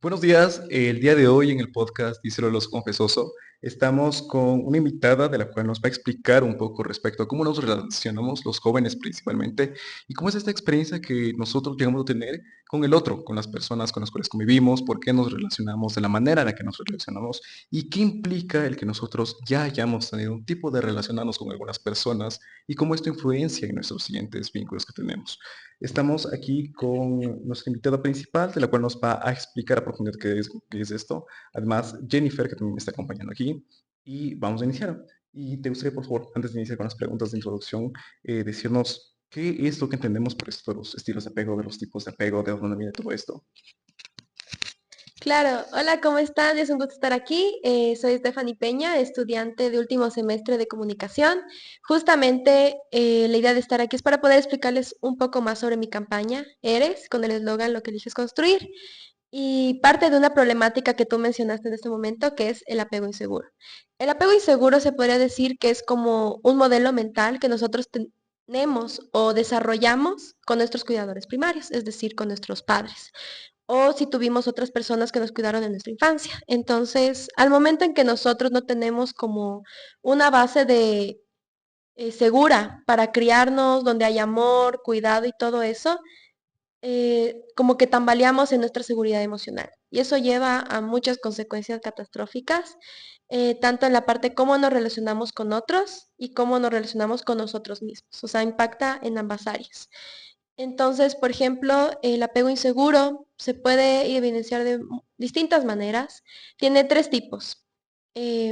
Buenos días, el día de hoy en el podcast Díselo a los Confesoso, estamos con una invitada de la cual nos va a explicar un poco respecto a cómo nos relacionamos los jóvenes principalmente y cómo es esta experiencia que nosotros llegamos a tener con el otro, con las personas con las cuales convivimos, por qué nos relacionamos de la manera en la que nos relacionamos y qué implica el que nosotros ya hayamos tenido un tipo de relacionarnos con algunas personas y cómo esto influencia en nuestros siguientes vínculos que tenemos. Estamos aquí con nuestra invitada principal, de la cual nos va a explicar a profundidad qué es esto. Además, Jennifer, que también me está acompañando aquí. Y vamos a iniciar. Y te gustaría, por favor, antes de iniciar con las preguntas de introducción, decirnos qué es lo que entendemos por esto de los estilos de apego, de los tipos de apego, de dónde viene todo esto. Claro, hola, ¿cómo están? Es un gusto estar aquí. Soy Stephanie Peña, estudiante de último semestre de comunicación. Justamente la idea de estar aquí es para poder explicarles un poco más sobre mi campaña, Eres, con el eslogan Lo que eliges construir, y parte de una problemática que tú mencionaste en este momento, que es el apego inseguro. El apego inseguro se podría decir que es como un modelo mental que nosotros tenemos o desarrollamos con nuestros cuidadores primarios, es decir, con nuestros padres o si tuvimos otras personas que nos cuidaron en nuestra infancia. Entonces, al momento en que nosotros no tenemos como una base de segura para criarnos, donde hay amor, cuidado y todo eso, como que tambaleamos en nuestra seguridad emocional. Y eso lleva a muchas consecuencias catastróficas, tanto en la parte cómo nos relacionamos con otros y cómo nos relacionamos con nosotros mismos. O sea, impacta en ambas áreas. Entonces, por ejemplo, el apego inseguro se puede evidenciar de distintas maneras. Tiene tres tipos.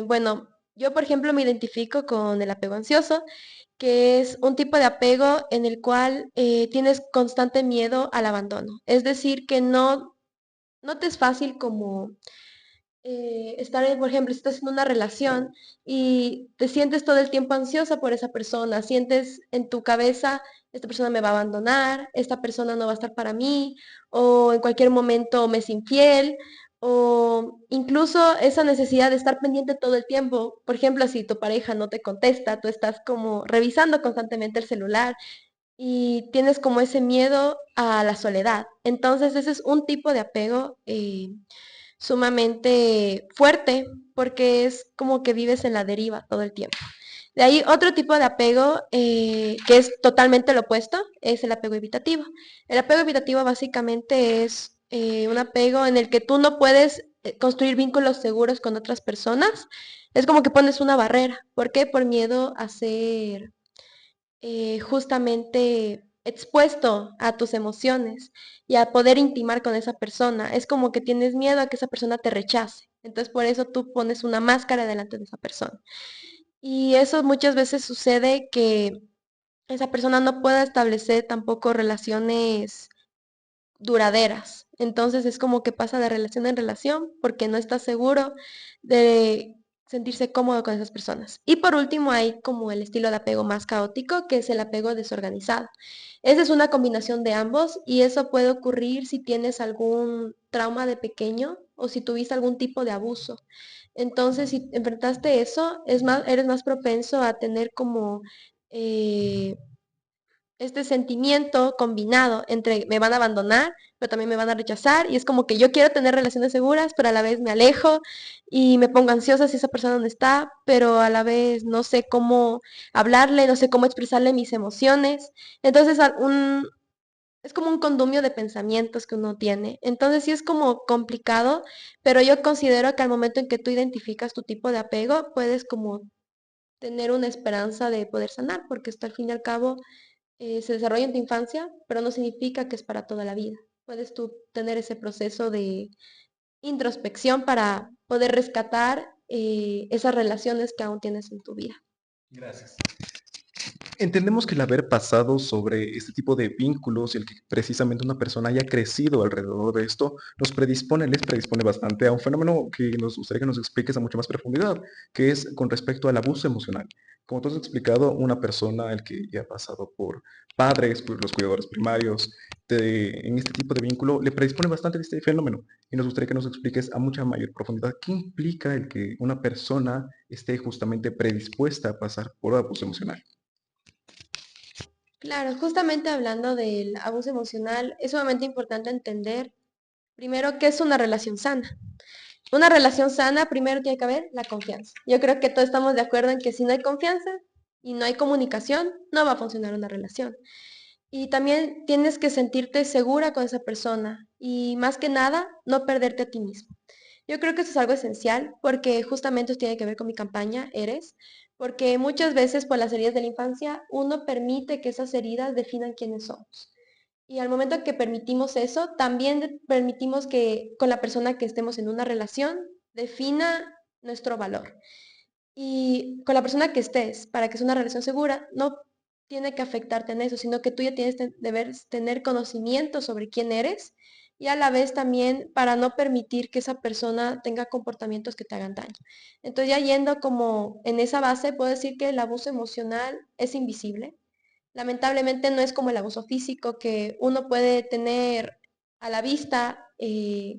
Bueno, yo, por ejemplo, me identifico con el apego ansioso, que es un tipo de apego en el cual tienes constante miedo al abandono. Es decir, que no te es fácil como estar, por ejemplo, si estás en una relación y te sientes todo el tiempo ansiosa por esa persona, sientes en tu cabeza, esta persona me va a abandonar, esta persona no va a estar para mí, o en cualquier momento me es infiel, o incluso esa necesidad de estar pendiente todo el tiempo. Por ejemplo, si tu pareja no te contesta, tú estás como revisando constantemente el celular y tienes como ese miedo a la soledad. Entonces, ese es un tipo de apego sumamente fuerte porque es como que vives en la deriva todo el tiempo. De ahí otro tipo de apego que es totalmente lo opuesto es el apego evitativo. El apego evitativo básicamente es un apego en el que tú no puedes construir vínculos seguros con otras personas. Es como que pones una barrera. ¿Por qué? Por miedo a ser justamente expuesto a tus emociones y a poder intimar con esa persona. Es como que tienes miedo a que esa persona te rechace. Entonces por eso tú pones una máscara delante de esa persona. Y eso muchas veces sucede que esa persona no pueda establecer tampoco relaciones duraderas. Entonces es como que pasa de relación en relación porque no está seguro de sentirse cómodo con esas personas. Y por último hay como el estilo de apego más caótico, que es el apego desorganizado. Esa es una combinación de ambos y eso puede ocurrir si tienes algún trauma de pequeño o si tuviste algún tipo de abuso. Entonces, si enfrentaste eso, eres más propenso a tener como eh, este sentimiento combinado entre me van a abandonar, pero también me van a rechazar, y es como que yo quiero tener relaciones seguras, pero a la vez me alejo y me pongo ansiosa si esa persona no está, pero a la vez no sé cómo hablarle, no sé cómo expresarle mis emociones. Entonces, es como un condumio de pensamientos que uno tiene. Entonces, sí es como complicado, pero yo considero que al momento en que tú identificas tu tipo de apego, puedes como tener una esperanza de poder sanar, porque esto al fin y al cabo se desarrolla en tu infancia, pero no significa que es para toda la vida. Puedes tú tener ese proceso de introspección para poder rescatar esas relaciones que aún tienes en tu vida. Gracias. Entendemos que el haber pasado sobre este tipo de vínculos y el que precisamente una persona haya crecido alrededor de esto nos predispone, les predispone bastante a un fenómeno que nos gustaría que nos expliques a mucha más profundidad, que es con respecto al abuso emocional. Como tú has explicado, una persona, el que ya ha pasado por padres, por los cuidadores primarios, en este tipo de vínculo, le predispone bastante a este fenómeno. Y nos gustaría que nos expliques a mucha mayor profundidad qué implica el que una persona esté justamente predispuesta a pasar por abuso emocional. Claro, justamente hablando del abuso emocional, es sumamente importante entender. Primero, ¿qué es una relación sana? Una relación sana, primero tiene que haber la confianza. Yo creo que todos estamos de acuerdo en que si no hay confianza y no hay comunicación, no va a funcionar una relación. Y también tienes que sentirte segura con esa persona y más que nada, no perderte a ti mismo. Yo creo que eso es algo esencial porque justamente esto tiene que ver con mi campaña, Eres, porque muchas veces por las heridas de la infancia uno permite que esas heridas definan quiénes somos. Y al momento que permitimos eso, también permitimos que con la persona que estemos en una relación defina nuestro valor. Y con la persona que estés, para que sea una relación segura, no tiene que afectarte en eso, sino que tú ya tienes deber tener conocimiento sobre quién eres y a la vez también para no permitir que esa persona tenga comportamientos que te hagan daño. Entonces ya yendo como en esa base, puedo decir que el abuso emocional es invisible. Lamentablemente no es como el abuso físico que uno puede tener a la vista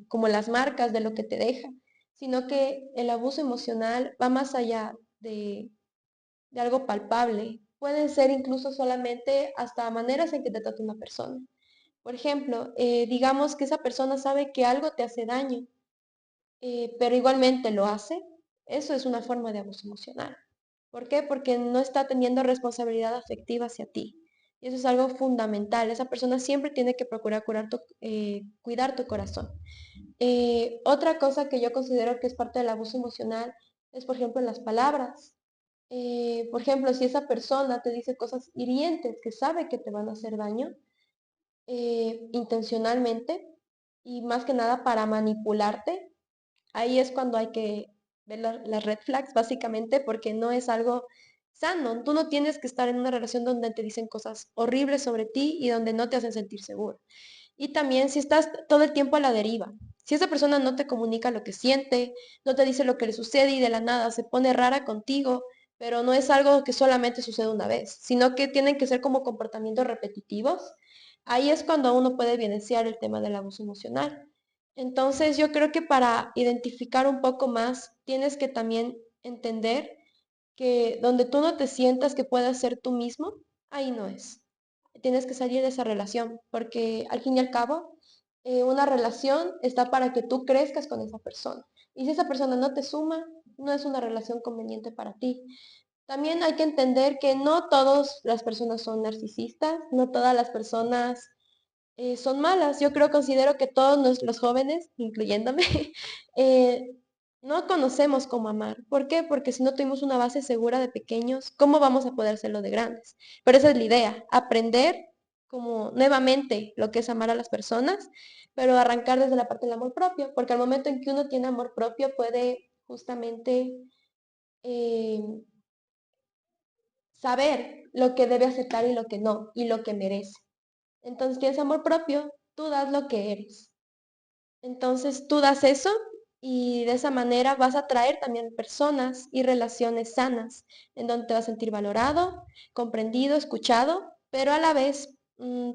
como las marcas de lo que te deja, sino que el abuso emocional va más allá de algo palpable. Pueden ser incluso solamente hasta maneras en que te trata una persona. Por ejemplo, digamos que esa persona sabe que algo te hace daño, pero igualmente lo hace. Eso es una forma de abuso emocional. ¿Por qué? Porque no está teniendo responsabilidad afectiva hacia ti. Y eso es algo fundamental. Esa persona siempre tiene que procurar cuidar tu corazón. Otra cosa que yo considero que es parte del abuso emocional es, por ejemplo, las palabras. Por ejemplo, si esa persona te dice cosas hirientes que sabe que te van a hacer daño intencionalmente y más que nada para manipularte, ahí es cuando hay que ver las red flags, básicamente, porque no es algo sano. Tú no tienes que estar en una relación donde te dicen cosas horribles sobre ti y donde no te hacen sentir seguro. Y también si estás todo el tiempo a la deriva. Si esa persona no te comunica lo que siente, no te dice lo que le sucede y de la nada se pone rara contigo, pero no es algo que solamente sucede una vez, sino que tienen que ser como comportamientos repetitivos, ahí es cuando uno puede evidenciar el tema del abuso emocional. Entonces yo creo que para identificar un poco más, tienes que también entender que donde tú no te sientas que puedas ser tú mismo, ahí no es. Tienes que salir de esa relación, porque al fin y al cabo, una relación está para que tú crezcas con esa persona. Y si esa persona no te suma, no es una relación conveniente para ti. También hay que entender que no todas las personas son narcisistas, no todas las personas son malas. Yo creo, considero que todos los jóvenes, incluyéndome, eh, no conocemos cómo amar. ¿Por qué? Porque si no tuvimos una base segura de pequeños, ¿cómo vamos a poder hacerlo de grandes? Pero esa es la idea, aprender como nuevamente lo que es amar a las personas, pero arrancar desde la parte del amor propio, porque al momento en que uno tiene amor propio puede justamente eh, saber lo que debe aceptar y lo que no, y lo que merece. Entonces tienes amor propio, tú das lo que eres. Entonces tú das eso y de esa manera vas a atraer también personas y relaciones sanas, en donde te vas a sentir valorado, comprendido, escuchado, pero a la vez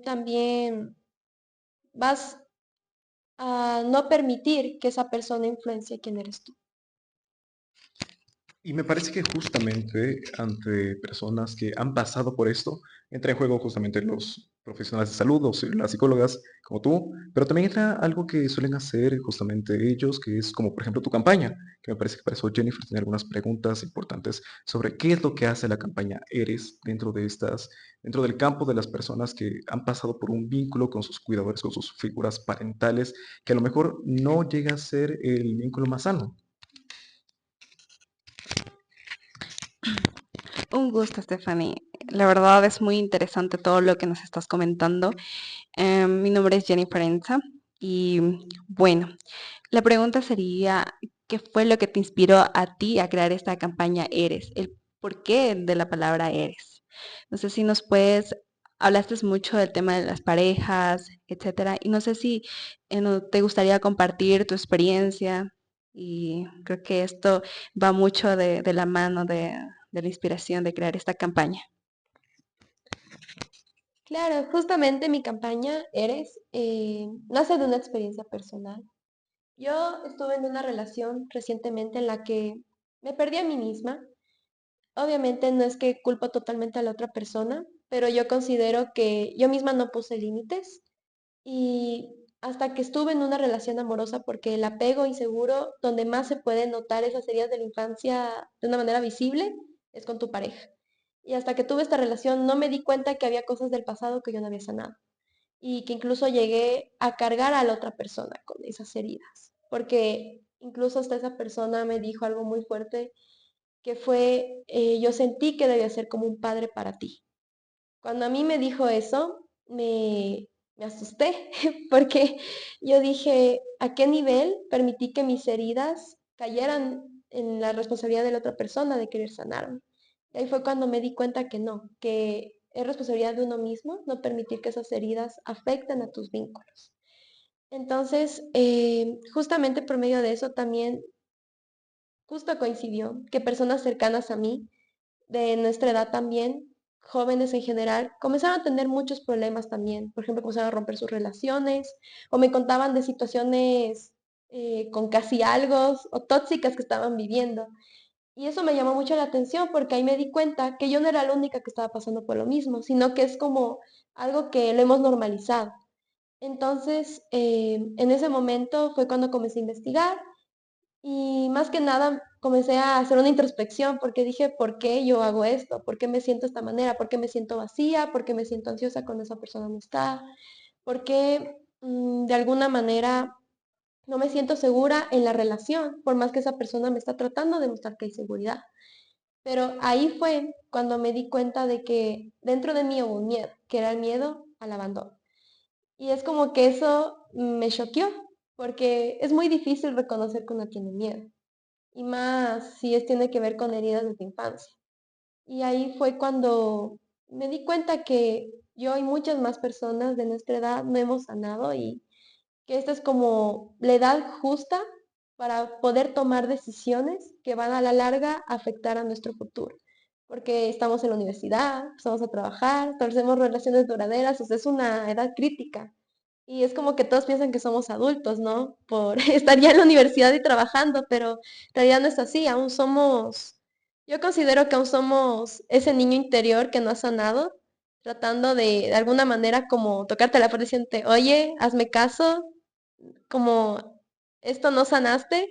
también vas a no permitir que esa persona influencie quién eres tú. Y me parece que justamente ante personas que han pasado por esto, entra en juego justamente los profesionales de salud o las psicólogas como tú, pero también entra algo que suelen hacer justamente ellos, que es como por ejemplo tu campaña, que me parece que para eso Jennifer tiene algunas preguntas importantes sobre qué es lo que hace la campaña Eres dentro de dentro del campo de las personas que han pasado por un vínculo con sus cuidadores, con sus figuras parentales, que a lo mejor no llega a ser el vínculo más sano. Un gusto, Stephanie. La verdad es muy interesante todo lo que nos estás comentando. Mi nombre es Jennifer Enza y bueno, la pregunta sería, ¿qué fue lo que te inspiró a ti a crear esta campaña Eres? El porqué de la palabra Eres. No sé si nos puedes, hablaste mucho del tema de las parejas, etcétera, y no sé si no te gustaría compartir tu experiencia y creo que esto va mucho de la mano de la inspiración de crear esta campaña. Claro, justamente mi campaña Eres nace de una experiencia personal. Yo estuve en una relación recientemente en la que me perdí a mí misma. Obviamente no es que culpo totalmente a la otra persona, pero yo considero que yo misma no puse límites y hasta que estuve en una relación amorosa, porque el apego inseguro, donde más se pueden notar esas heridas de la infancia de una manera visible, es con tu pareja. Y hasta que tuve esta relación no me di cuenta que había cosas del pasado que yo no había sanado y que incluso llegué a cargar a la otra persona con esas heridas, porque incluso hasta esa persona me dijo algo muy fuerte que fue, yo sentí que debía ser como un padre para ti. Cuando a mí me dijo eso, me asusté porque yo dije, ¿a qué nivel permití que mis heridas cayeran en la responsabilidad de la otra persona de querer sanarme? Y ahí fue cuando me di cuenta que no, que es responsabilidad de uno mismo no permitir que esas heridas afecten a tus vínculos. Entonces, justamente por medio de eso también, justo coincidió que personas cercanas a mí de nuestra edad también, jóvenes en general, comenzaron a tener muchos problemas también. Por ejemplo, comenzaron a romper sus relaciones o me contaban de situaciones con casi algo o tóxicas que estaban viviendo. Y eso me llamó mucho la atención porque ahí me di cuenta que yo no era la única que estaba pasando por lo mismo, sino que es como algo que lo hemos normalizado. Entonces, en ese momento fue cuando comencé a investigar y más que nada comencé a hacer una introspección porque dije, ¿por qué yo hago esto? ¿Por qué me siento de esta manera? ¿Por qué me siento vacía? ¿Por qué me siento ansiosa cuando esa persona no está? ¿Por qué de alguna manera no me siento segura en la relación, por más que esa persona me está tratando de mostrar que hay seguridad? Pero ahí fue cuando me di cuenta de que dentro de mí hubo un miedo, que era el miedo al abandono. Y es como que eso me choqueó, porque es muy difícil reconocer que uno tiene miedo y más si tiene que ver con heridas de tu infancia. Y ahí fue cuando me di cuenta que yo y muchas más personas de nuestra edad no hemos sanado y que esta es como la edad justa para poder tomar decisiones que van a la larga a afectar a nuestro futuro. Porque estamos en la universidad, empezamos a trabajar, establecemos relaciones duraderas, o sea, es una edad crítica. Y es como que todos piensan que somos adultos, ¿no? Por estar ya en la universidad y trabajando, pero en realidad no es así, aún somos, yo considero que aún somos ese niño interior que no ha sanado, tratando de alguna manera como tocarte la puerta y decirte, oye, hazme caso, como esto no sanaste,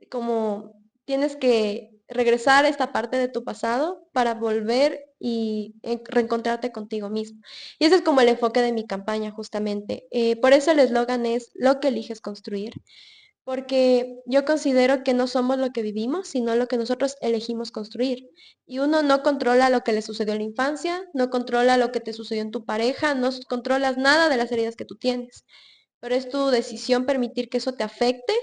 como tienes que regresar a esta parte de tu pasado para volver y reencontrarte contigo mismo. Y ese es como el enfoque de mi campaña, justamente. Por eso el eslogan es lo que eliges construir, porque yo considero que no somos lo que vivimos, sino lo que nosotros elegimos construir. Y uno no controla lo que le sucedió en la infancia, no controla lo que te sucedió en tu pareja, no controlas nada de las heridas que tú tienes, pero es tu decisión permitir que eso te afecte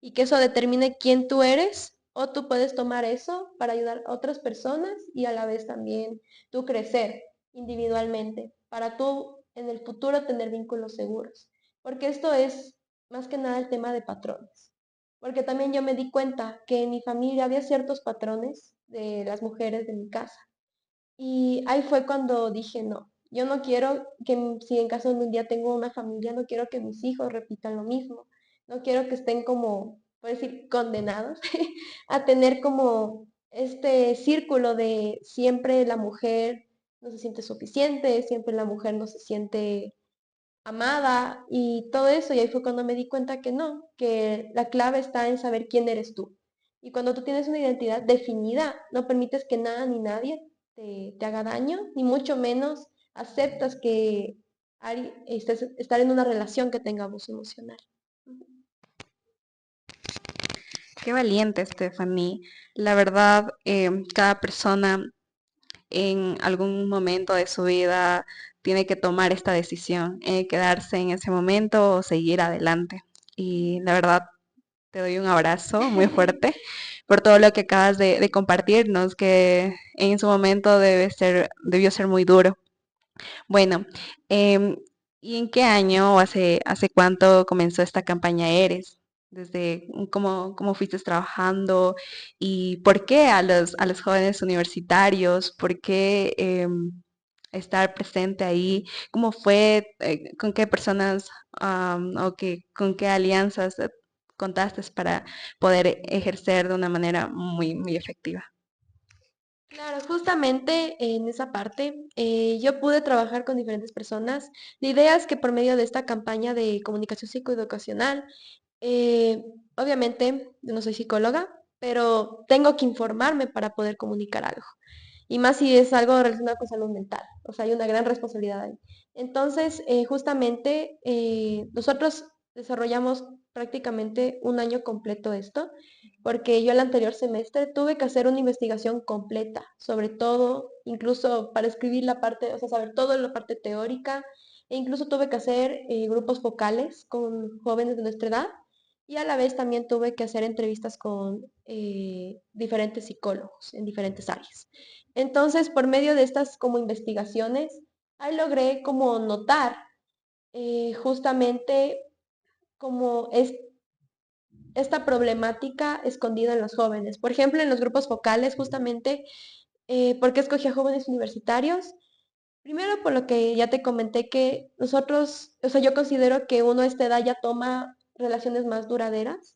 y que eso determine quién tú eres, o tú puedes tomar eso para ayudar a otras personas y a la vez también tú crecer individualmente para tú en el futuro tener vínculos seguros. Porque esto es más que nada el tema de patrones. Porque también yo me di cuenta que en mi familia había ciertos patrones de las mujeres de mi casa. Y ahí fue cuando dije, no, yo no quiero que si en caso de un día tengo una familia, no quiero que mis hijos repitan lo mismo. No quiero que estén como, por decir, condenados a tener como este círculo de siempre la mujer no se siente suficiente, siempre la mujer no se siente amada y todo eso. Y ahí fue cuando me di cuenta que no, que la clave está en saber quién eres tú. Y cuando tú tienes una identidad definida, no permites que nada ni nadie te haga daño, ni mucho menos aceptas que estar en una relación que tenga abuso emocional. Qué valiente, Stephanie. La verdad, cada persona en algún momento de su vida tiene que tomar esta decisión, quedarse en ese momento o seguir adelante. Y la verdad, te doy un abrazo muy fuerte por todo lo que acabas de compartirnos, que en su momento debió ser muy duro. Bueno, em, ¿y en qué año o hace cuánto comenzó esta campaña Eres? Desde cómo fuiste trabajando y por qué a los jóvenes universitarios, por qué estar presente ahí, cómo fue, con qué personas con qué alianzas contaste para poder ejercer de una manera muy efectiva. Claro, justamente en esa parte yo pude trabajar con diferentes personas. La idea es que por medio de esta campaña de comunicación psicoeducacional, eh, obviamente yo no soy psicóloga, pero tengo que informarme para poder comunicar algo. Y más si es algo relacionado con salud mental. O sea, hay una gran responsabilidad ahí. Entonces, justamente nosotros desarrollamos prácticamente un año completo esto, porque yo el anterior semestre tuve que hacer una investigación completa sobre todo, incluso para escribir la parte, o sea, saber todo la parte teórica, e incluso tuve que hacer grupos focales con jóvenes de nuestra edad y a la vez también tuve que hacer entrevistas con diferentes psicólogos en diferentes áreas. Entonces, por medio de estas como investigaciones, ahí logré como notar justamente como es esta problemática escondida en los jóvenes. Por ejemplo, en los grupos focales, justamente, ¿por qué escogí a jóvenes universitarios? Primero, por lo que ya te comenté que nosotros, o sea, yo considero que uno a esta edad ya toma relaciones más duraderas,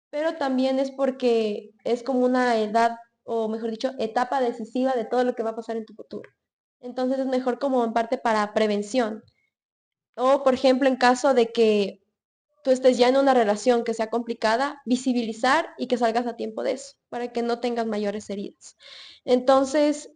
pero también es porque es como una edad, o mejor dicho, etapa decisiva de todo lo que va a pasar en tu futuro. Entonces es mejor como en parte para prevención. O, por ejemplo, en caso de que tú estés ya en una relación que sea complicada, visibilizar y que salgas a tiempo de eso, para que no tengas mayores heridas. Entonces,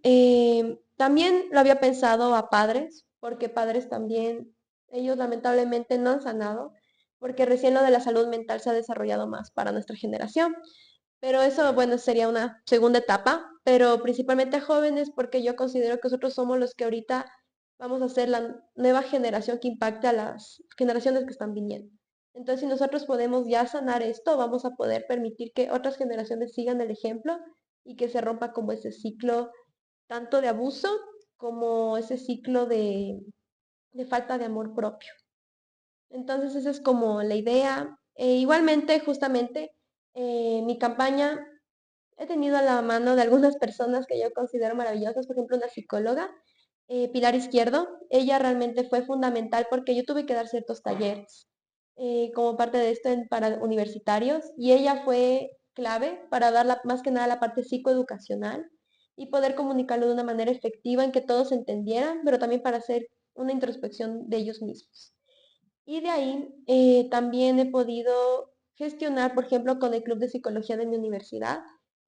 también lo había pensado a padres, porque padres también, ellos lamentablemente no han sanado, porque recién lo de la salud mental se ha desarrollado más para nuestra generación. Pero eso, bueno, sería una segunda etapa, pero principalmente a jóvenes porque yo considero que nosotros somos los que ahorita vamos a ser la nueva generación que impacte a las generaciones que están viniendo. Entonces, si nosotros podemos ya sanar esto, vamos a poder permitir que otras generaciones sigan el ejemplo y que se rompa como ese ciclo tanto de abuso como ese ciclo de falta de amor propio. Entonces, esa es como la idea. Igualmente, justamente, mi campaña he tenido a la mano de algunas personas que yo considero maravillosas, por ejemplo, una psicóloga, Pilar Izquierdo. Ella realmente fue fundamental porque yo tuve que dar ciertos talleres como parte de esto para universitarios y ella fue clave para dar más que nada la parte psicoeducacional y poder comunicarlo de una manera efectiva en que todos entendieran, pero también para hacer una introspección de ellos mismos. Y de ahí también he podido gestionar, por ejemplo, con el Club de Psicología de mi universidad.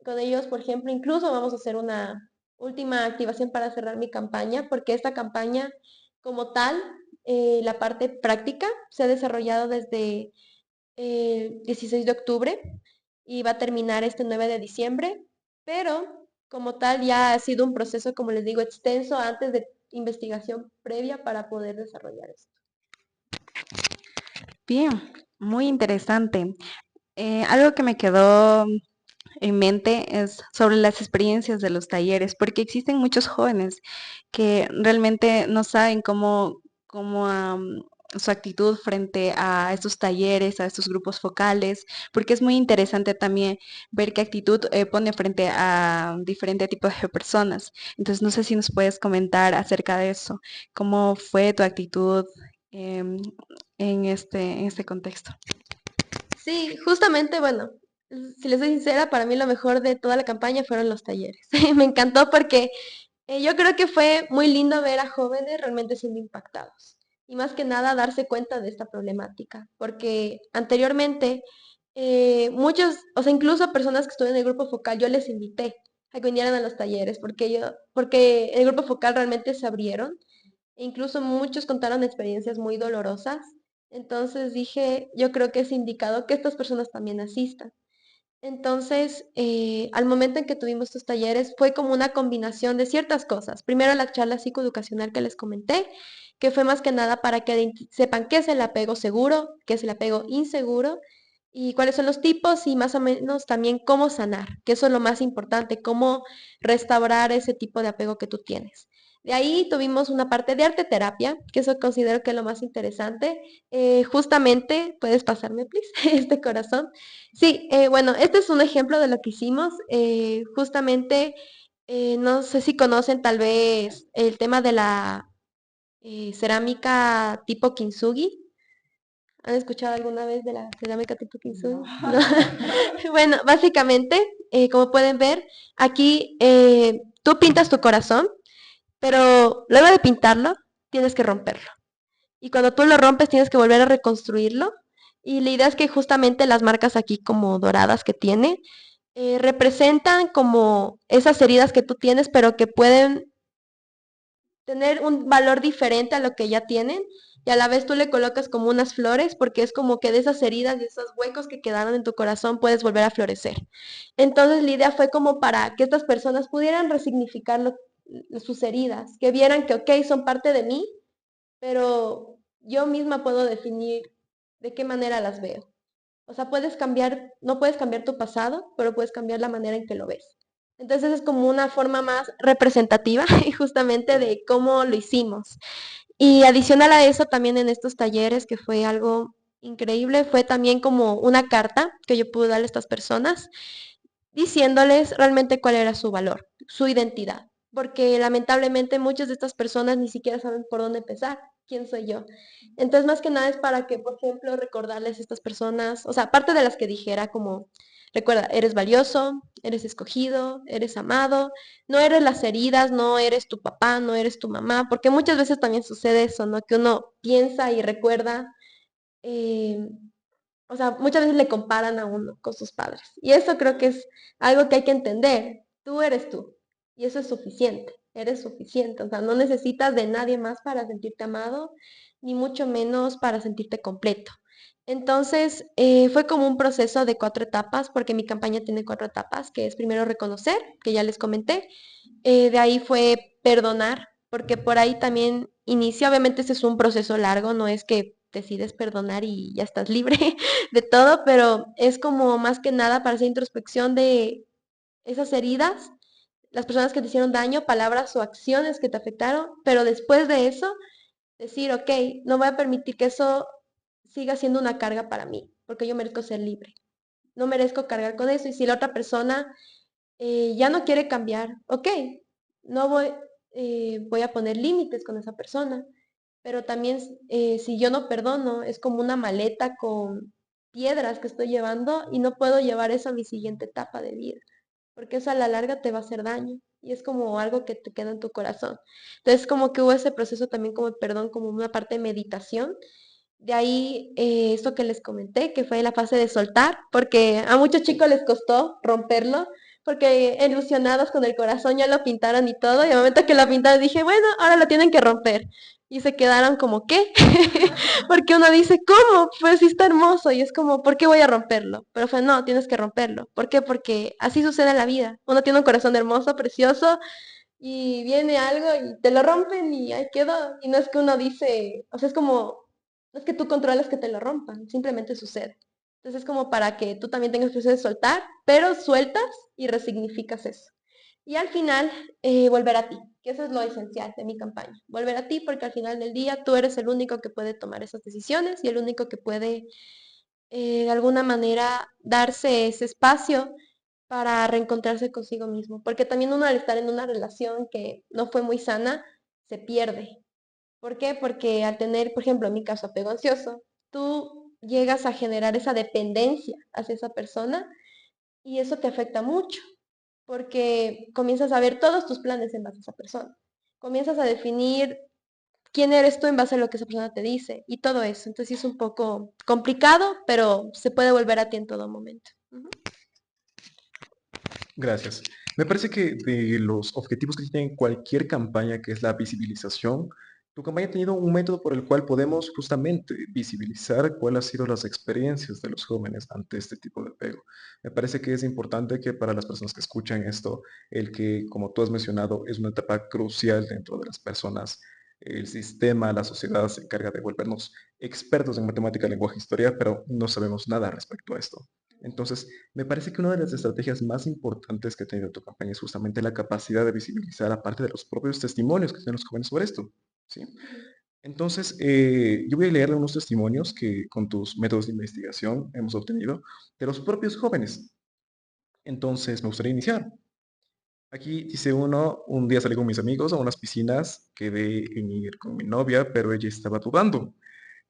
Con ellos, por ejemplo, incluso vamos a hacer una última activación para cerrar mi campaña, porque esta campaña como tal, la parte práctica se ha desarrollado desde el 16 de octubre y va a terminar este 9 de diciembre, pero como tal ya ha sido un proceso, como les digo, extenso antes de investigación previa para poder desarrollar esto. Bien, muy interesante. Algo que me quedó en mente es sobre las experiencias de los talleres, porque existen muchos jóvenes que realmente no saben cómo su actitud frente a estos talleres, a estos grupos focales, porque es muy interesante también ver qué actitud pone frente a diferentes tipos de personas. Entonces, no sé si nos puedes comentar acerca de eso, cómo fue tu actitud em, en este contexto. Sí, justamente, bueno, si les soy sincera, para mí lo mejor de toda la campaña fueron los talleres. Me encantó porque yo creo que fue muy lindo ver a jóvenes realmente siendo impactados y más que nada darse cuenta de esta problemática, porque anteriormente muchos, o sea, incluso a personas que estuvieron en el grupo focal, yo les invité a que vinieran a los talleres, porque el grupo focal realmente se abrieron e incluso muchos contaron experiencias muy dolorosas. Entonces dije, yo creo que es indicado que estas personas también asistan. Entonces, al momento en que tuvimos estos talleres, fue como una combinación de ciertas cosas. Primero, la charla psicoeducacional que les comenté, que fue más que nada para que sepan qué es el apego seguro, qué es el apego inseguro y cuáles son los tipos y más o menos también cómo sanar, que eso es lo más importante, cómo restaurar ese tipo de apego que tú tienes. De ahí tuvimos una parte de arte terapia, que eso considero que es lo más interesante. Justamente, ¿puedes pasarme, please, este corazón? Sí, bueno, este es un ejemplo de lo que hicimos. Justamente, no sé si conocen tal vez el tema de la cerámica tipo kintsugi. ¿Han escuchado alguna vez de la cerámica tipo kintsugi? No. Bueno, básicamente, como pueden ver, aquí tú pintas tu corazón, pero luego de pintarlo, tienes que romperlo. Y cuando tú lo rompes, tienes que volver a reconstruirlo. Y la idea es que justamente las marcas aquí como doradas que tiene, representan como esas heridas que tú tienes, pero que pueden tener un valor diferente a lo que ya tienen. Y a la vez tú le colocas como unas flores, porque es como que de esas heridas y esos huecos que quedaron en tu corazón puedes volver a florecer. Entonces la idea fue como para que estas personas pudieran resignificar sus heridas, que vieran que, ok, son parte de mí, pero yo misma puedo definir de qué manera las veo. O sea, puedes cambiar, no puedes cambiar tu pasado, pero puedes cambiar la manera en que lo ves. Entonces es como una forma más representativa y justamente de cómo lo hicimos. Y adicional a eso, también en estos talleres, que fue algo increíble, fue también como una carta que yo pude darle a estas personas, diciéndoles realmente cuál era su valor, su identidad. Porque lamentablemente muchas de estas personas ni siquiera saben por dónde empezar. ¿Quién soy yo? Entonces, más que nada es para que, por ejemplo, recordarles a estas personas, o sea, aparte de las que dijera como, recuerda, eres valioso, eres escogido, eres amado, no eres las heridas, no eres tu papá, no eres tu mamá, porque muchas veces también sucede eso, ¿no? Que uno piensa y recuerda, eh, o sea, muchas veces le comparan a uno con sus padres. Y eso creo que es algo que hay que entender. Tú eres tú. Y eso es suficiente. Eres suficiente. O sea, no necesitas de nadie más para sentirte amado, ni mucho menos para sentirte completo. Entonces, fue como un proceso de 4 etapas, porque mi campaña tiene 4 etapas, que es primero reconocer, que ya les comenté. De ahí fue perdonar, porque por ahí también inicia, obviamente ese es un proceso largo, no es que decides perdonar y ya estás libre de todo, pero es como más que nada para hacer introspección de esas heridas, las personas que te hicieron daño, palabras o acciones que te afectaron, pero después de eso, decir, ok, no voy a permitir que eso siga siendo una carga para mí, porque yo merezco ser libre, no merezco cargar con eso, y si la otra persona ya no quiere cambiar, ok, no voy, voy a poner límites con esa persona, pero también si yo no perdono, es como una maleta con piedras que estoy llevando y no puedo llevar eso a mi siguiente etapa de vida, porque eso a la larga te va a hacer daño y es como algo que te queda en tu corazón. Entonces como que hubo ese proceso también como de perdón, como una parte de meditación. De ahí, esto que les comenté, que fue la fase de soltar, porque a muchos chicos les costó romperlo, porque ilusionados con el corazón ya lo pintaron y todo, y al momento que lo pintaron dije, bueno, ahora lo tienen que romper. Y se quedaron como, ¿qué? Porque uno dice, ¿cómo? Pues sí está hermoso, y es como, ¿por qué voy a romperlo? Pero fue, no, tienes que romperlo. ¿Por qué? Porque así sucede en la vida. Uno tiene un corazón hermoso, precioso, y viene algo y te lo rompen y ahí quedó. Y no es que uno dice, o sea, es como, no es que tú controles que te lo rompan, simplemente sucede. Entonces es como para que tú también tengas el proceso de soltar, pero sueltas y resignificas eso. Y al final, volver a ti, que eso es lo esencial de mi campaña. Volver a ti porque al final del día tú eres el único que puede tomar esas decisiones y el único que puede de alguna manera darse ese espacio para reencontrarse consigo mismo. Porque también uno al estar en una relación que no fue muy sana, se pierde. ¿Por qué? Porque al tener, por ejemplo, en mi caso, apego ansioso, tú llegas a generar esa dependencia hacia esa persona y eso te afecta mucho, porque comienzas a ver todos tus planes en base a esa persona. Comienzas a definir quién eres tú en base a lo que esa persona te dice y todo eso. Entonces sí es un poco complicado, pero se puede volver a ti en todo momento. Ujú. Gracias. Me parece que de los objetivos que tiene cualquier campaña, que es la visibilización, tu campaña ha tenido un método por el cual podemos justamente visibilizar cuáles han sido las experiencias de los jóvenes ante este tipo de apego. Me parece que es importante que para las personas que escuchan esto, el que, como tú has mencionado, es una etapa crucial dentro de las personas. El sistema, la sociedad se encarga de volvernos expertos en matemática, lenguaje, historia, pero no sabemos nada respecto a esto. Entonces, me parece que una de las estrategias más importantes que ha tenido tu campaña es justamente la capacidad de visibilizar, aparte de los propios testimonios que tienen los jóvenes sobre esto, ¿sí? Entonces, yo voy a leerle unos testimonios que con tus métodos de investigación hemos obtenido de los propios jóvenes. Entonces, me gustaría iniciar. Aquí dice uno, un día salí con mis amigos a unas piscinas, quedé en ir con mi novia, pero ella estaba dudando.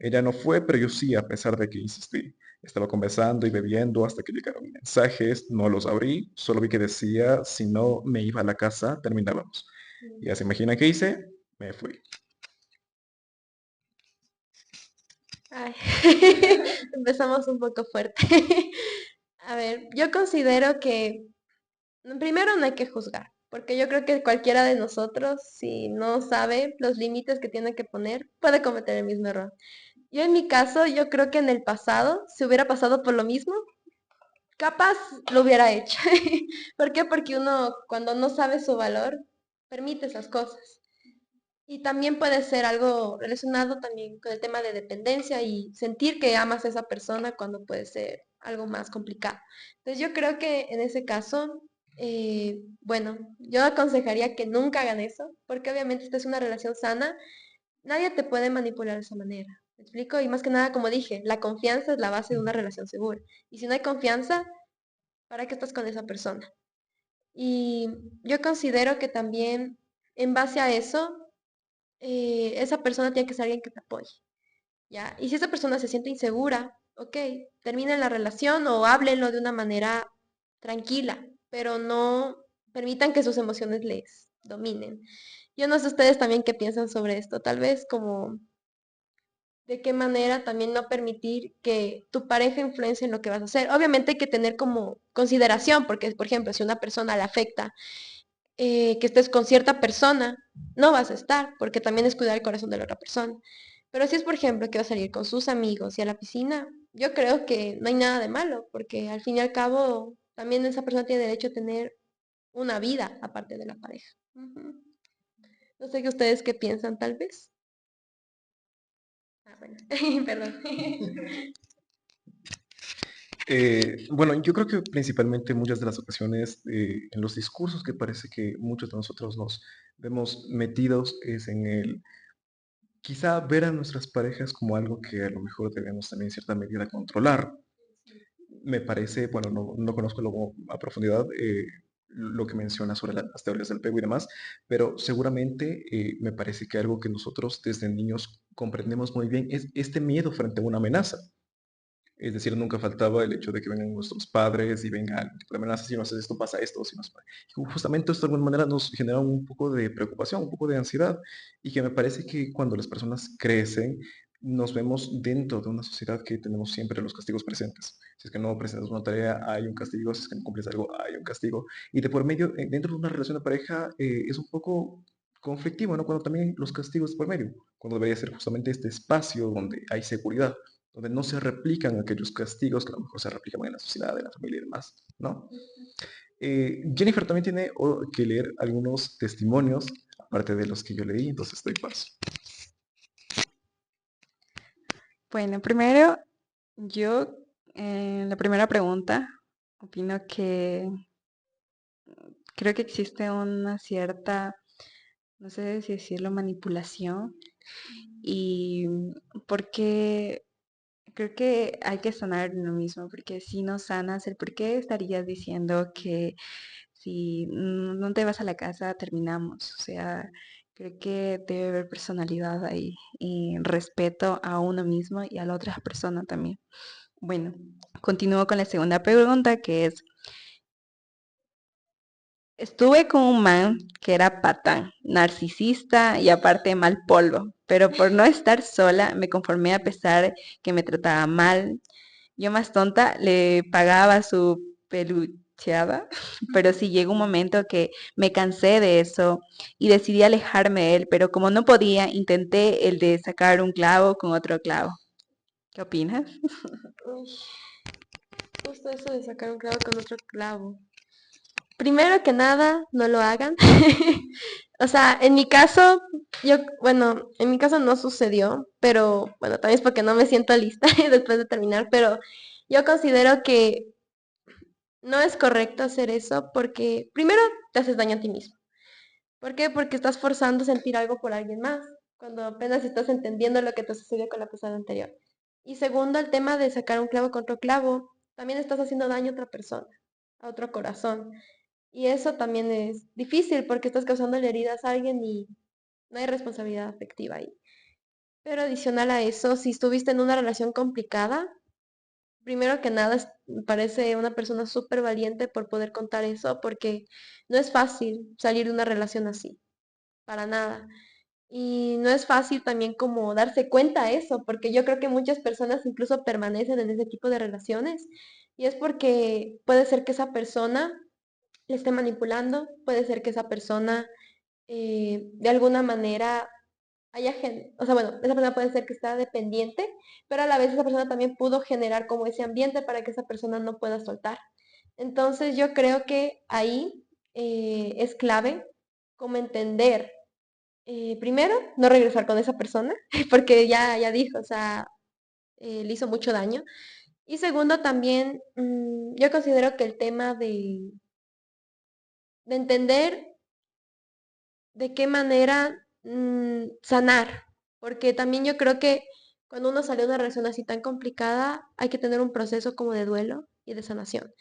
Ella no fue, pero yo sí, a pesar de que insistí. Estaba conversando y bebiendo hasta que llegaron mensajes, no los abrí, solo vi que decía, si no me iba a la casa, terminábamos. Y ya se imagina qué hice, me fui. Ay, empezamos un poco fuerte. A ver, yo considero que primero no hay que juzgar, porque yo creo que cualquiera de nosotros, si no sabe los límites que tiene que poner, puede cometer el mismo error. Yo en mi caso, yo creo que en el pasado, si hubiera pasado por lo mismo, capaz lo hubiera hecho. ¿Por qué? Porque uno cuando no sabe su valor, permite esas cosas. Y también puede ser algo relacionado también con el tema de dependencia y sentir que amas a esa persona cuando puede ser algo más complicado. Entonces yo creo que en ese caso, bueno, yo aconsejaría que nunca hagan eso, porque obviamente esta es una relación sana, nadie te puede manipular de esa manera. ¿Me explico? Y más que nada, como dije, la confianza es la base de una relación segura. Y si no hay confianza, ¿para qué estás con esa persona? Y yo considero que también en base a eso, esa persona tiene que ser alguien que te apoye, ¿ya? Y si esa persona se siente insegura, ok, terminen la relación o háblenlo de una manera tranquila, pero no permitan que sus emociones les dominen. Yo no sé ustedes también qué piensan sobre esto, tal vez como de qué manera también no permitir que tu pareja influencie en lo que vas a hacer. Obviamente hay que tener como consideración, porque por ejemplo, si una persona le afecta que estés con cierta persona, no vas a estar, porque también es cuidar el corazón de la otra persona. Pero si es, por ejemplo, que va a salir con sus amigos y a la piscina, yo creo que no hay nada de malo, porque al fin y al cabo, también esa persona tiene derecho a tener una vida aparte de la pareja. Ujú. No sé qué ustedes qué piensan, tal vez. Ah, bueno, perdón. Bueno, yo creo que principalmente muchas de las ocasiones en los discursos que parece que muchos de nosotros nos vemos metidos es en el quizá ver a nuestras parejas como algo que a lo mejor debemos también en cierta medida controlar. Me parece, bueno, no conozco luego a profundidad lo que menciona sobre las teorías del apego y demás, pero seguramente me parece que algo que nosotros desde niños comprendemos muy bien es este miedo frente a una amenaza. Es decir, nunca faltaba el hecho de que vengan nuestros padres y vengan algún tipo de amenaza, si no haces esto, pasa esto, si no es... Y justamente esto de alguna manera nos genera un poco de preocupación, un poco de ansiedad, y que me parece que cuando las personas crecen, nos vemos dentro de una sociedad que tenemos siempre los castigos presentes. Si es que no presentas una tarea, hay un castigo, si es que no cumples algo, hay un castigo. Y de por medio, dentro de una relación de pareja, es un poco conflictivo, ¿no? Cuando también los castigos de por medio, cuando debería ser justamente este espacio donde hay seguridad, donde no se replican aquellos castigos que a lo mejor se replican en la sociedad, en la familia y demás, ¿no? Jennifer también tiene que leer algunos testimonios, aparte de los que yo leí, entonces doy paso. Bueno, primero, yo en la primera pregunta opino que creo que existe una cierta, no sé si decirlo, manipulación y porque creo que hay que sanar uno mismo, porque si no sanas, ¿el por qué estarías diciendo que si no te vas a la casa terminamos? O sea, creo que debe haber personalidad ahí y respeto a uno mismo y a la otra persona también. Bueno, continúo con la segunda pregunta que es, estuve con un man que era patán, narcisista y aparte mal polvo, pero por no estar sola me conformé a pesar que me trataba mal. Yo más tonta le pagaba su pelucheada, pero sí llegó un momento que me cansé de eso y decidí alejarme de él, pero como no podía, intenté el de sacar un clavo con otro clavo. ¿Qué opinas? Uy, justo eso de sacar un clavo con otro clavo. Primero que nada, no lo hagan. O sea, en mi caso, bueno, en mi caso no sucedió, pero bueno, también es porque no me siento lista después de terminar, pero yo considero que no es correcto hacer eso porque primero te haces daño a ti mismo. ¿Por qué? Porque estás forzando a sentir algo por alguien más, cuando apenas estás entendiendo lo que te sucedió con la persona anterior. Y segundo, el tema de sacar un clavo contra otro clavo, también estás haciendo daño a otra persona, a otro corazón. Y eso también es difícil porque estás causando heridas a alguien y no hay responsabilidad afectiva ahí. Pero adicional a eso, si estuviste en una relación complicada, primero que nada, me parece una persona súper valiente por poder contar eso, porque no es fácil salir de una relación así, para nada. Y no es fácil también como darse cuenta de eso, porque yo creo que muchas personas incluso permanecen en ese tipo de relaciones. Y es porque puede ser que esa persona le esté manipulando, puede ser que esa persona de alguna manera o sea, bueno, esa persona puede ser que está dependiente, pero a la vez esa persona también pudo generar como ese ambiente para que esa persona no pueda soltar. Entonces yo creo que ahí es clave como entender, primero, no regresar con esa persona, porque ya dijo, o sea, le hizo mucho daño. Y segundo, también yo considero que el tema de entender de qué manera sanar, porque también yo creo que cuando uno sale de una relación así tan complicada, hay que tener un proceso como de duelo y de sanación.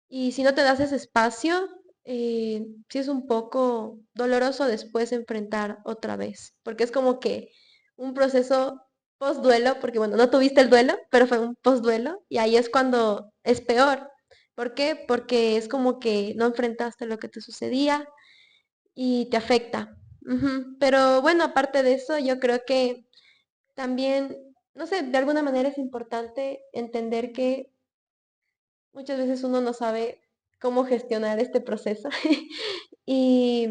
Y si no te das ese espacio, sí es un poco doloroso después enfrentar otra vez, porque es como que un proceso post-duelo, porque bueno, no tuviste el duelo, pero fue un post-duelo, y ahí es cuando es peor. ¿Por qué? Porque es como que no enfrentaste lo que te sucedía, y te afecta. Ujú. Pero bueno, aparte de eso, yo creo que también, no sé, de alguna manera es importante entender que muchas veces uno no sabe cómo gestionar este proceso. Y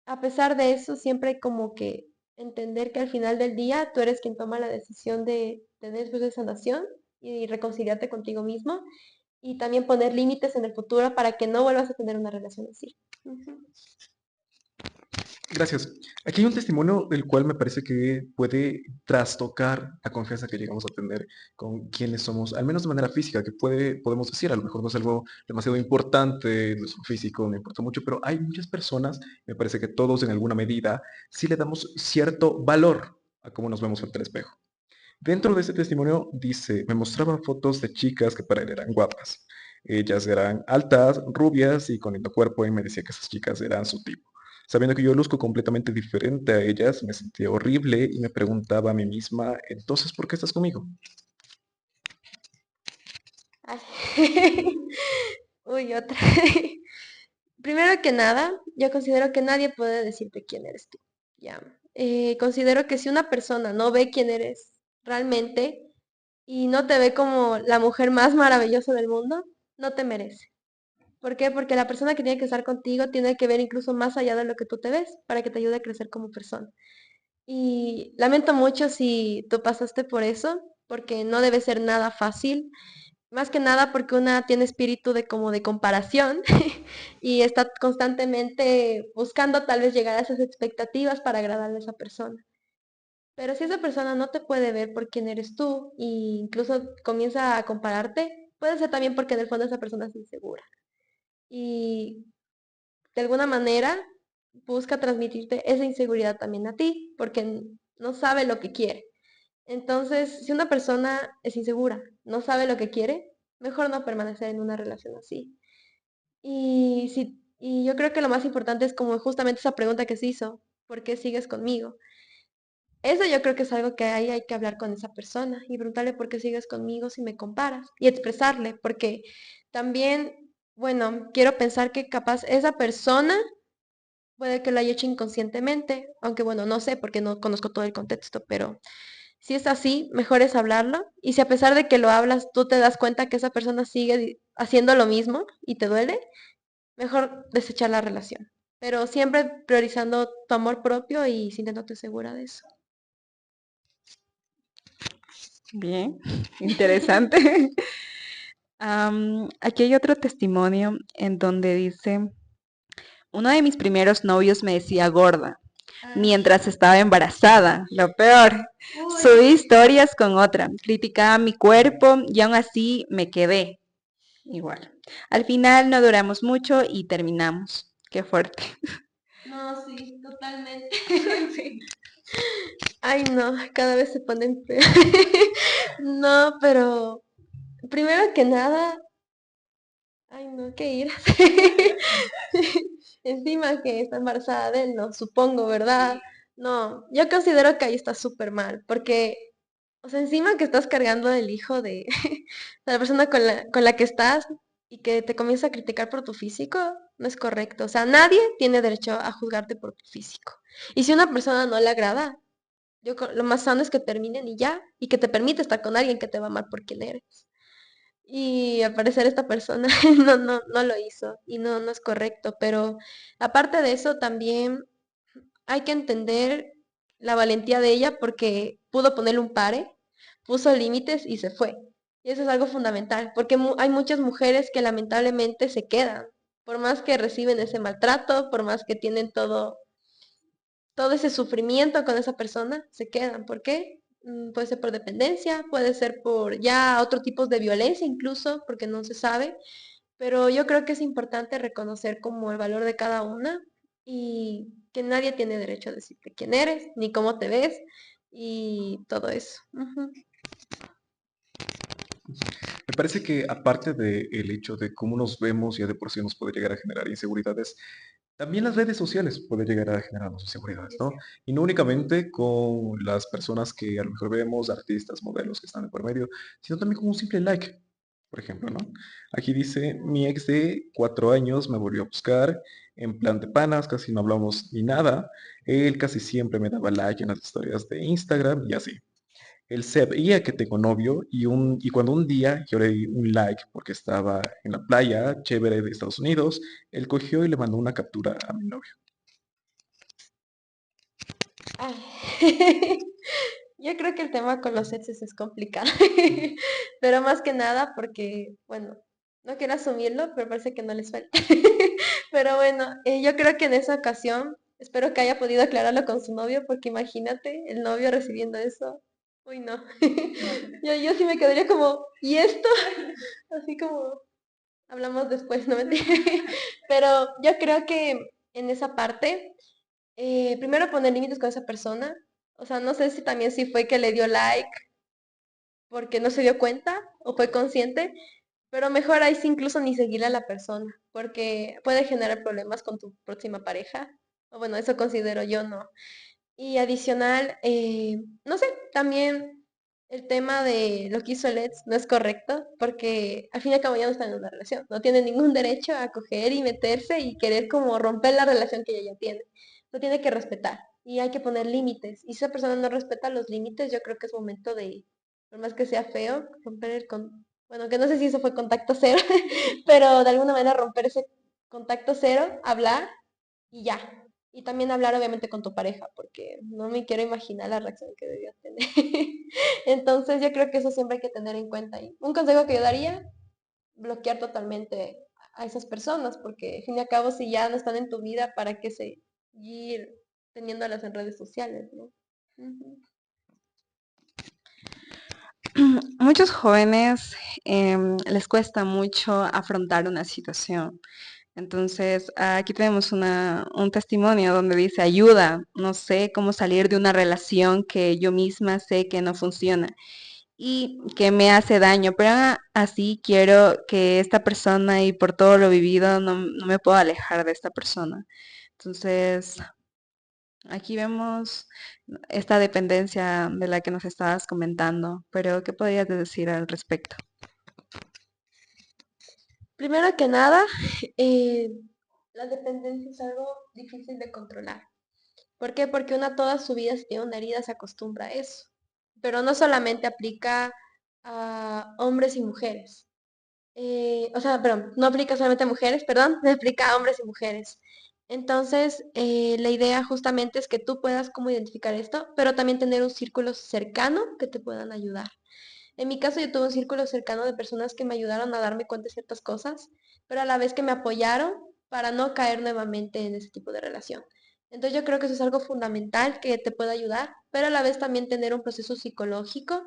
a pesar de eso, siempre hay como que entender que al final del día tú eres quien toma la decisión de tener después de sanación y reconciliarte contigo mismo y también poner límites en el futuro para que no vuelvas a tener una relación así. Ujú. Gracias. Aquí hay un testimonio del cual me parece que puede trastocar la confianza que llegamos a tener con quienes somos, al menos de manera física, que podemos decir, a lo mejor no es algo demasiado importante, nuestro físico no importa mucho, pero hay muchas personas, me parece que todos en alguna medida, sí le damos cierto valor a cómo nos vemos frente al espejo. Dentro de ese testimonio dice, me mostraba fotos de chicas que para él eran guapas. Ellas eran altas, rubias y con lindo cuerpo y me decía que esas chicas eran su tipo. Sabiendo que yo luzco completamente diferente a ellas, me sentía horrible y me preguntaba a mí misma, entonces, ¿por qué estás conmigo? Ay. Uy, otra. Primero que nada, yo considero que nadie puede decirte quién eres tú. Ya. Considero que si una persona no ve quién eres realmente y no te ve como la mujer más maravillosa del mundo, no te merece. ¿Por qué? Porque la persona que tiene que estar contigo tiene que ver incluso más allá de lo que tú te ves para que te ayude a crecer como persona. Y lamento mucho si tú pasaste por eso, porque no debe ser nada fácil. Más que nada porque una tiene espíritu de como de comparación y está constantemente buscando tal vez llegar a esas expectativas para agradarle a esa persona. Pero si esa persona no te puede ver por quién eres tú e incluso comienza a compararte, puede ser también porque en el fondo esa persona es insegura. Y de alguna manera busca transmitirte esa inseguridad también a ti, porque no sabe lo que quiere. Entonces, si una persona es insegura, no sabe lo que quiere, mejor no permanecer en una relación así. Y yo creo que lo más importante es como justamente esa pregunta que se hizo, ¿por qué sigues conmigo? Eso yo creo que es algo que ahí hay que hablar con esa persona y preguntarle por qué sigues conmigo si me comparas y expresarle, porque también, bueno, quiero pensar que capaz esa persona puede que lo haya hecho inconscientemente, aunque bueno, no sé porque no conozco todo el contexto, pero si es así, mejor es hablarlo. Y si a pesar de que lo hablas, tú te das cuenta que esa persona sigue haciendo lo mismo y te duele, mejor desechar la relación. Pero siempre priorizando tu amor propio y sintiéndote segura de eso. Bien, interesante. Aquí hay otro testimonio en donde dice, uno de mis primeros novios me decía gorda mientras estaba embarazada, lo peor. Subí Uy, historias con otra, criticaba mi cuerpo y aún así me quedé igual. Al final no duramos mucho y terminamos. Qué fuerte. no, sí, totalmente. Ay, no, cada vez se ponen peor. No, pero primero que nada, ay, no, qué ira. Encima que está embarazada de él, no, supongo, ¿verdad? No, yo considero que ahí está súper mal, porque, o sea, encima que estás cargando el hijo de, de la persona con la que estás y que te comienza a criticar por tu físico, no es correcto. O sea, nadie tiene derecho a juzgarte por tu físico. Y si una persona no le agrada, lo más sano es que terminen y ya, y que te permite estar con alguien que te va a amar por quien eres. Y al parecer esta persona no lo hizo y no es correcto. Pero aparte de eso, también hay que entender la valentía de ella porque pudo ponerle un pare, puso límites y se fue. Y eso es algo fundamental, porque hay muchas mujeres que lamentablemente se quedan, por más que reciben ese maltrato, por más que tienen todo ese sufrimiento con esa persona, se quedan. ¿Por qué? Puede ser por dependencia, puede ser por ya otro tipo de violencia incluso, porque no se sabe. Pero yo creo que es importante reconocer como el valor de cada una y que nadie tiene derecho a decirte quién eres, ni cómo te ves y todo eso. Ujú. Me parece que aparte del hecho de cómo nos vemos, ya de por sí nos puede llegar a generar inseguridades, también las redes sociales pueden llegar a generarnos inseguridades, Es ¿no? cierto. Y no únicamente con las personas que a lo mejor vemos, artistas, modelos que están de por medio, sino también con un simple like, por ejemplo, ¿no? Aquí dice, mi ex de 4 años me volvió a buscar, en plan de panas, casi no hablamos ni nada. Él casi siempre me daba like en las historias de Instagram y así. Él sabía que tengo novio y cuando un día yo le di un like porque estaba en la playa chévere de Estados Unidos, él cogió y le mandó una captura a mi novio. Ay. Yo creo que el tema con los exes es complicado, pero más que nada porque, bueno, no quiero asumirlo, pero parece que no les falta. Pero bueno, yo creo que en esa ocasión, espero que haya podido aclararlo con su novio, porque imagínate el novio recibiendo eso. Uy, no. Yo sí me quedaría como, ¿y esto? Así como, hablamos después, no me Pero yo creo que en esa parte primero poner límites con esa persona. O sea, no sé si también si fue que le dio like porque no se dio cuenta o fue consciente, pero mejor ahí sí incluso ni seguirle a la persona, porque puede generar problemas con tu próxima pareja. O bueno, eso considero yo, no. Y adicional, no sé, también el tema de lo que hizo el ex no es correcto, porque al fin y al cabo ya no están en una relación. No tiene ningún derecho a coger y meterse y querer como romper la relación que ella ya tiene. Lo tiene que respetar y hay que poner límites. Y si esa persona no respeta los límites, yo creo que es momento de, por más que sea feo, romper bueno, que no sé si eso fue contacto cero, pero de alguna manera romper ese contacto cero, hablar y ya. Y también hablar obviamente con tu pareja, porque no me quiero imaginar la reacción que debió tener. Entonces yo creo que eso siempre hay que tener en cuenta. Y un consejo que yo daría, bloquear totalmente a esas personas, porque al fin y al cabo si ya no están en tu vida, ¿para qué seguir teniéndolas en redes sociales, ¿no? Ujú. Muchos jóvenes les cuesta mucho afrontar una situación. Entonces, aquí tenemos un testimonio donde dice, ayuda, no sé cómo salir de una relación que yo misma sé que no funciona y que me hace daño, pero así quiero que esta persona y por todo lo vivido no me puedo alejar de esta persona. Entonces, aquí vemos esta dependencia de la que nos estabas comentando, pero ¿qué podrías decir al respecto? Primero que nada, eh, la dependencia es algo difícil de controlar. ¿Por qué? Porque una toda su vida si tiene una herida se acostumbra a eso. Pero no solamente aplica a hombres y mujeres. O sea, perdón, no aplica solamente a mujeres, perdón, aplica a hombres y mujeres. Entonces, la idea justamente es que tú puedas como identificar esto, pero también tener un círculo cercano que te puedan ayudar. En mi caso, yo tuve un círculo cercano de personas que me ayudaron a darme cuenta de ciertas cosas, pero a la vez que me apoyaron para no caer nuevamente en ese tipo de relación. Entonces yo creo que eso es algo fundamental que te puede ayudar, pero a la vez también tener un proceso psicológico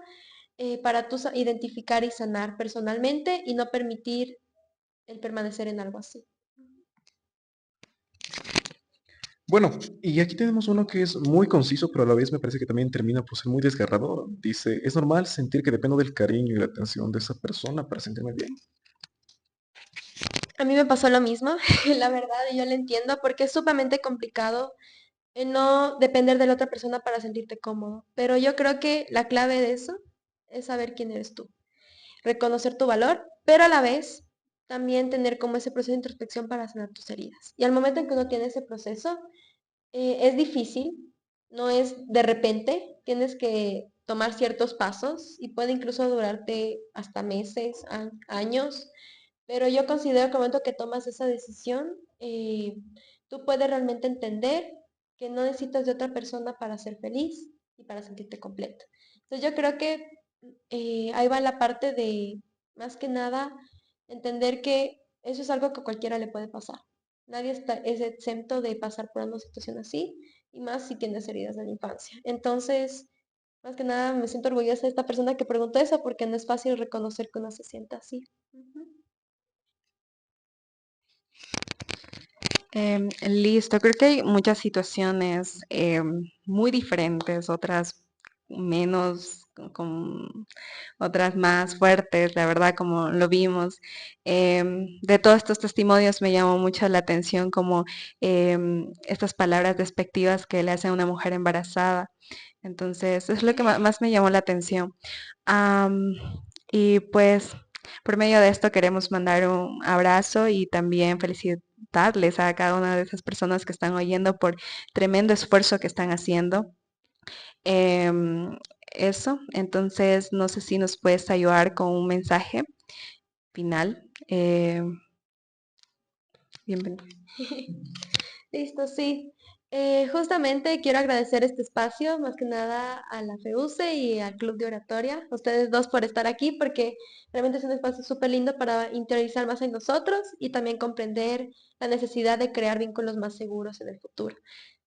para tú identificar y sanar personalmente y no permitir el permanecer en algo así. Bueno, y aquí tenemos uno que es muy conciso, pero a la vez me parece que también termina por ser muy desgarrador. Dice, es normal sentir que dependo del cariño y la atención de esa persona para sentirme bien. A mí me pasó lo mismo, la verdad, y yo lo entiendo porque es sumamente complicado no depender de la otra persona para sentirte cómodo. Pero yo creo que la clave de eso es saber quién eres tú, reconocer tu valor, pero a la vez también tener como ese proceso de introspección para sanar tus heridas. Y al momento en que uno tiene ese proceso, es difícil, no es de repente, tienes que tomar ciertos pasos y puede incluso durarte hasta meses, años, pero yo considero que al momento que tomas esa decisión, tú puedes realmente entender que no necesitas de otra persona para ser feliz y para sentirte completo. Entonces yo creo que ahí va la parte de, más que nada, entender que eso es algo que a cualquiera le puede pasar. Nadie es exento de pasar por una situación así, y más si tienes heridas de la infancia. Entonces, más que nada, me siento orgullosa de esta persona que preguntó eso, porque no es fácil reconocer que uno se sienta así. Ujú. Listo, creo que hay muchas situaciones muy diferentes, otras menos, otras más fuertes, la verdad, como lo vimos. De todos estos testimonios me llamó mucho la atención como estas palabras despectivas que le hacen a una mujer embarazada. Entonces, es lo que más me llamó la atención. Am, y pues, por medio de esto queremos mandar un abrazo y también felicitarles a cada una de esas personas que están oyendo por tremendo esfuerzo que están haciendo. Em, Eso, entonces no sé si nos puedes ayudar con un mensaje final. Bienvenido. Listo, sí. Justamente quiero agradecer este espacio, más que nada a la FEUCE y al Club de Oratoria, a ustedes dos por estar aquí, porque realmente es un espacio súper lindo para interiorizar más en nosotros y también comprender la necesidad de crear vínculos más seguros en el futuro.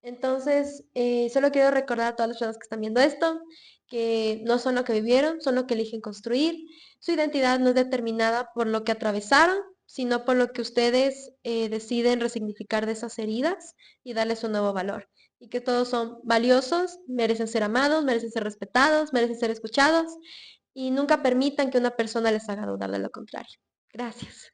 Entonces, solo quiero recordar a todas las personas que están viendo esto, que no son lo que vivieron, son lo que eligen construir. Su identidad no es determinada por lo que atravesaron, sino por lo que ustedes deciden resignificar de esas heridas y darles un nuevo valor. Y que todos son valiosos, merecen ser amados, merecen ser respetados, merecen ser escuchados y nunca permitan que una persona les haga dudar de lo contrario. Gracias.